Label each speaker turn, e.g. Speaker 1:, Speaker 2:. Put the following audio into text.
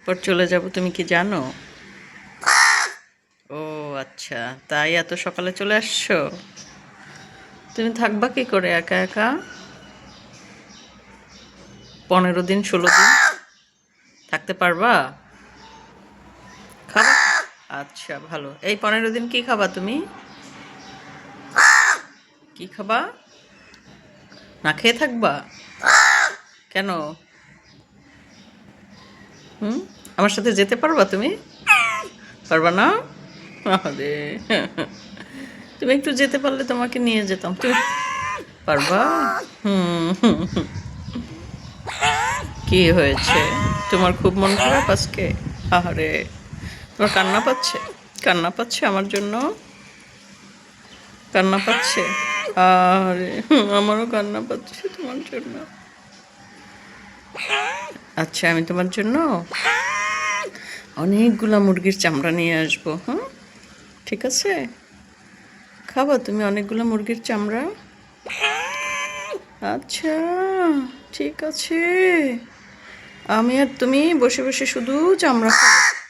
Speaker 1: পর চলে যাব, তুমি কি জানো? ও আচ্ছা, তাই এত সকালে চলে আসছো? তুমি থাকবা কি করে একা একা? 15 দিন 16 দিন থাকতে পারবা? খাবা? আচ্ছা ভালো। এই 15 দিন কি খাবা তুমি? কি খাবা? না খেয়ে থাকবা? কেন? হুম, আমার সাথে যেতে পারবা তুমি? পারবা না? আরে, তুমি একটু যেতে পারলে তোমাকে নিয়ে যেতাম। তুমি পারবা? হুম হুম, হুম। কি হয়েছে? তোমার খুব মন খারাপ আজকে? আহারে, তোমার কান্না পাচ্ছে? কান্না পাচ্ছে আমার জন্য? কান্না পাচ্ছে? আরে, আমারও কান্না পাচ্ছে তোমার জন্য। আচ্ছা, আমি তোমার জন্য অনেকগুলা মুরগির চামড়া নিয়ে আসবো, হ্যাঁ? ঠিক আছে? খাবা তুমি অনেকগুলো মুরগির চামড়া? আচ্ছা, ঠিক আছে। আমি আর তুমি বসে বসে শুধু চামড়া খাবো।